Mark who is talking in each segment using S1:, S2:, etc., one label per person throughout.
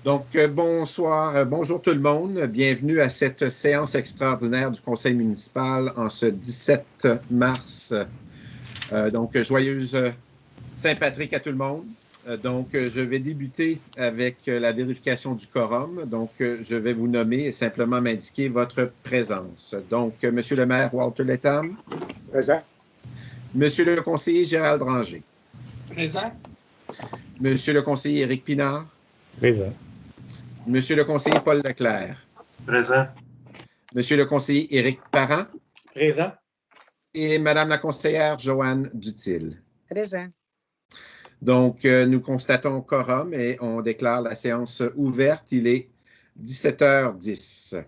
S1: Bonsoir, bonjour tout le monde. Bienvenue à cette séance extraordinaire du Conseil municipal en ce 17 mars. Joyeuse Saint-Patrick à tout le monde. Je vais débuter avec la vérification du quorum. Je vais vous nommer et simplement m'indiquer votre présence. Monsieur le maire Walter Letham.
S2: Présent.
S1: Monsieur le conseiller Gérald Ranger.
S3: Présent.
S1: Monsieur le conseiller Éric Pinard.
S4: Présent.
S1: Monsieur le conseiller Paul Leclerc.
S5: Présent.
S1: Monsieur le conseiller Éric Parent.
S2: Présent.
S1: Et Madame la conseillère Joanne Dutil.
S6: Présent.
S1: Nous constatons quorum et on déclare la séance ouverte. Il est 17h10.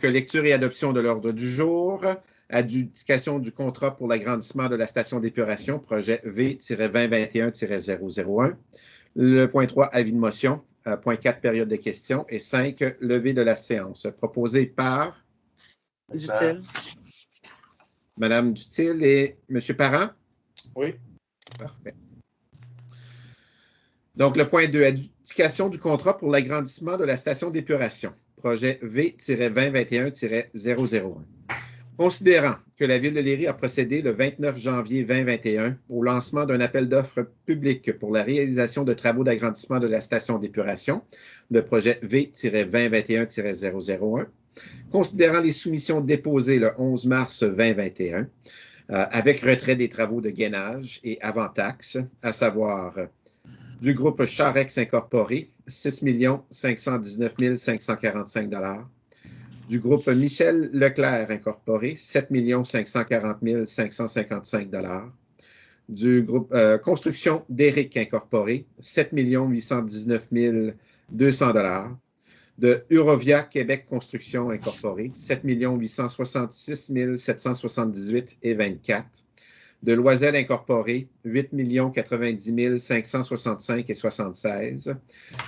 S1: Lecture et adoption de l'ordre du jour. Adjudication du contrat pour l'agrandissement de la station d'épuration, projet V-2021-001. Le point 3, avis de motion. Point 4, période de questions. Et 5, levée de la séance. Proposé par
S6: Dutil.
S1: Madame Dutil et Monsieur Parent?
S2: Oui.
S1: Parfait. Le point 2, adjudication du contrat pour l'agrandissement de la station d'épuration. Projet V-2021-001. Considérant que la Ville de Léry a procédé le 29 janvier 2021 au lancement d'un appel d'offres public pour la réalisation de travaux d'agrandissement de la station d'épuration, le projet V-2021-001, considérant les soumissions déposées le 11 mars 2021, avec retrait des travaux de gainage et avant-taxe, à savoir du groupe Charex Incorporé, 6 519 545 $, du groupe Michel Leclerc Incorporé, 7 540 555 $, du groupe Construction d'Éric Incorporé, 7 819 200 $, de Eurovia Québec Construction Incorporé, 7 866 778 et 24, de Loisel Incorporé, 8 90 565 et 76,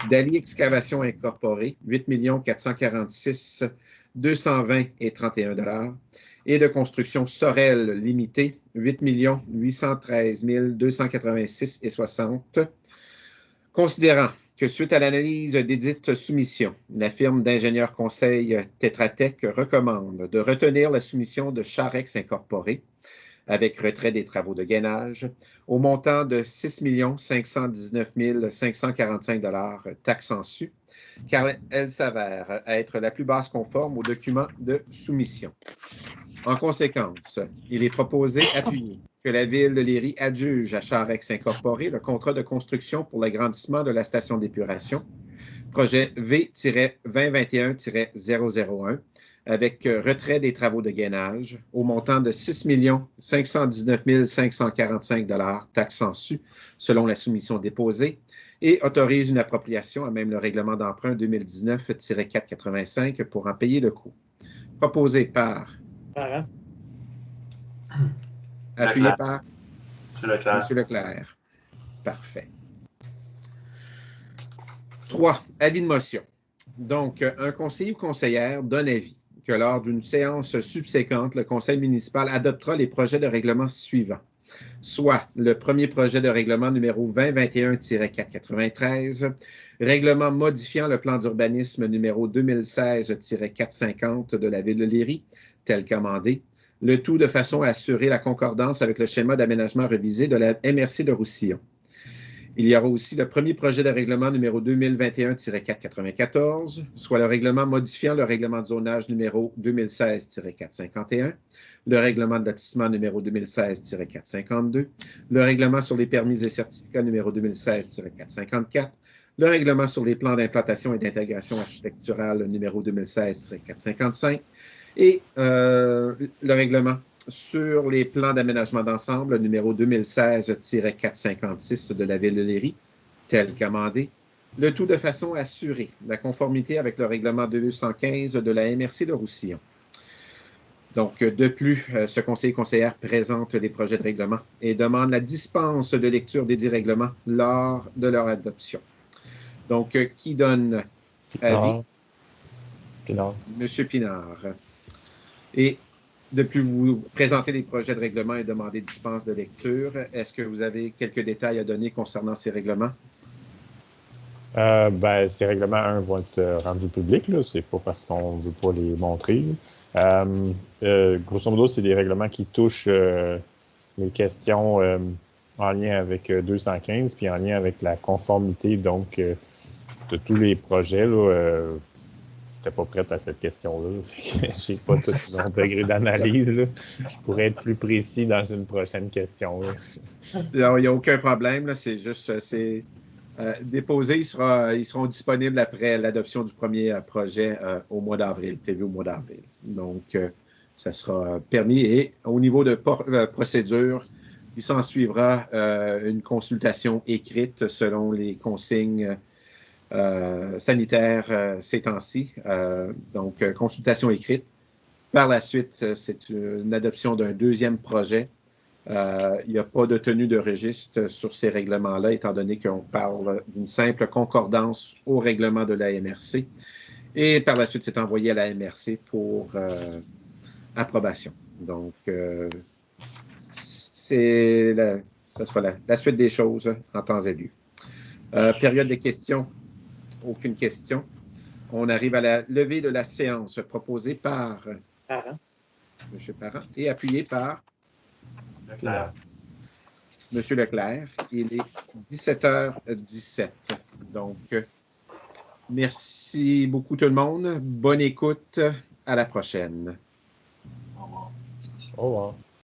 S1: d'Ali Excavation Incorporé, 8 446 220 et 31 $, et de Construction Sorel Limité, 8 813 286 et 60. Considérant que suite à l'analyse des dites soumissions, la firme d'ingénieurs conseil Tétratec recommande de retenir la soumission de Charex Incorporé avec retrait des travaux de gainage au montant de 6 519 545 $ taxes en su, car elle s'avère être la plus basse conforme aux documents de soumission. En conséquence, il est proposé, appuyé, que la Ville de Léry adjuge à Charex Incorporé le contrat de construction pour l'agrandissement de la station d'épuration, projet V-2021-001, avec retrait des travaux de gainage au montant de 6 519 545 $ taxes en su, selon la soumission déposée, et autorise une appropriation à même le règlement d'emprunt 2019-485 pour en payer le coût. Proposé par...
S2: Parent.
S1: Appuyé par...
S5: Leclerc.
S1: Monsieur Leclerc. Parfait. 3. Avis de motion. Un conseiller ou conseillère donne avis que lors d'une séance subséquente, le conseil municipal adoptera les projets de règlement suivants, soit le premier projet de règlement numéro 2021-493, règlement modifiant le plan d'urbanisme numéro 2016-450 de la Ville de Léry, tel qu'amendé, le tout de façon à assurer la concordance avec le schéma d'aménagement révisé de la MRC de Roussillon. Il y aura aussi le premier projet de règlement numéro 2021-494, soit le règlement modifiant le règlement de zonage numéro 2016-451, le règlement de lotissement numéro 2016-452, le règlement sur les permis et certificats numéro 2016-454, le règlement sur les plans d'implantation et d'intégration architecturale numéro 2016-455 et le règlement sur les plans d'aménagement d'ensemble numéro 2016-456 de la Ville de Léry, tel qu'amendé, le tout de façon à assurer la conformité avec le règlement 215 de la MRC de Roussillon. De plus, ce conseiller conseillère présente les projets de règlement et demande la dispense de lecture des dits règlements lors de leur adoption. Qui donne avis?
S4: Pinard.
S1: Monsieur Pinard. Et depuis vous présenter les projets de règlement et demander dispense de lecture, est-ce que vous avez quelques détails à donner concernant ces règlements?
S4: Ces règlements 1 vont être rendus publics, là. C'est pas parce qu'on ne veut pas les montrer. Grosso modo, c'est des règlements qui touchent les questions en lien avec 215 puis en lien avec la conformité donc de tous les projets. Là, j'étais pas prête à cette question-là. J'ai pas tout mon degré d'analyse. Là. Je pourrais être plus précis dans une prochaine question. Là.
S1: Il n'y a aucun problème. C'est juste déposé. Ils seront disponibles après l'adoption du premier projet au mois d'avril, prévu au mois d'avril. Donc, ça sera permis. Et au niveau de procédure, il s'en suivra une consultation écrite selon les consignes sanitaires ces temps-ci. Donc, consultation écrite. Par la suite, c'est une adoption d'un deuxième projet. Il n'y a pas de tenue de registre sur ces règlements-là, étant donné qu'on parle d'une simple concordance au règlement de la MRC. Et par la suite, c'est envoyé à la MRC pour approbation. Donc, ça sera la suite des choses en temps et lieu. Période des questions. Aucune question. On arrive à la levée de la séance proposée par
S2: Parent.
S1: M. Parent et appuyée par
S5: Leclerc.
S1: M. Leclerc. Il est 17h17. Donc, merci beaucoup tout le monde. Bonne écoute. À la prochaine.
S5: Au revoir.
S4: Au revoir.